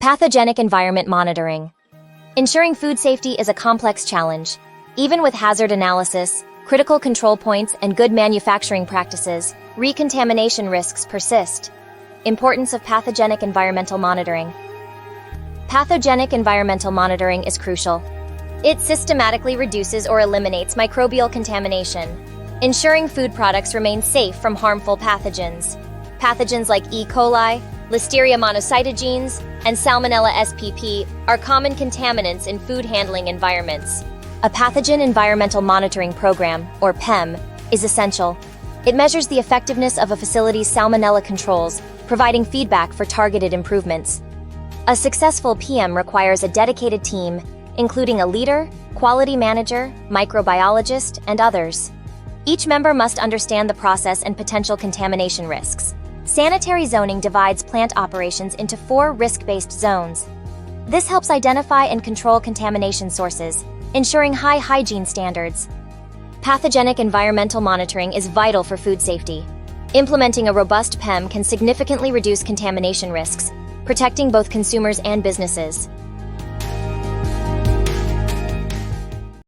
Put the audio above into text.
Pathogenic environment monitoring. Ensuring food safety is a complex challenge. Even with hazard analysis, critical control points, and good manufacturing practices, recontamination risks persist. Importance of pathogenic environmental monitoring. Pathogenic environmental monitoring is crucial. It systematically reduces or eliminates microbial contamination, ensuring food products remain safe from harmful pathogens. Pathogens like E. coli, Listeria monocytogenes, and Salmonella spp are common contaminants in food handling environments. A pathogen environmental monitoring program, or PEM, is essential. It measures the effectiveness of a facility's Salmonella controls, providing feedback for targeted improvements. A successful PM requires a dedicated team, including a leader, quality manager, microbiologist, and others. Each member must understand the process and potential contamination risks. Sanitary zoning divides plant operations into 4 risk-based zones. This helps identify and control contamination sources, ensuring high hygiene standards. Pathogenic environmental monitoring is vital for food safety. Implementing a robust PEM can significantly reduce contamination risks, protecting both consumers and businesses.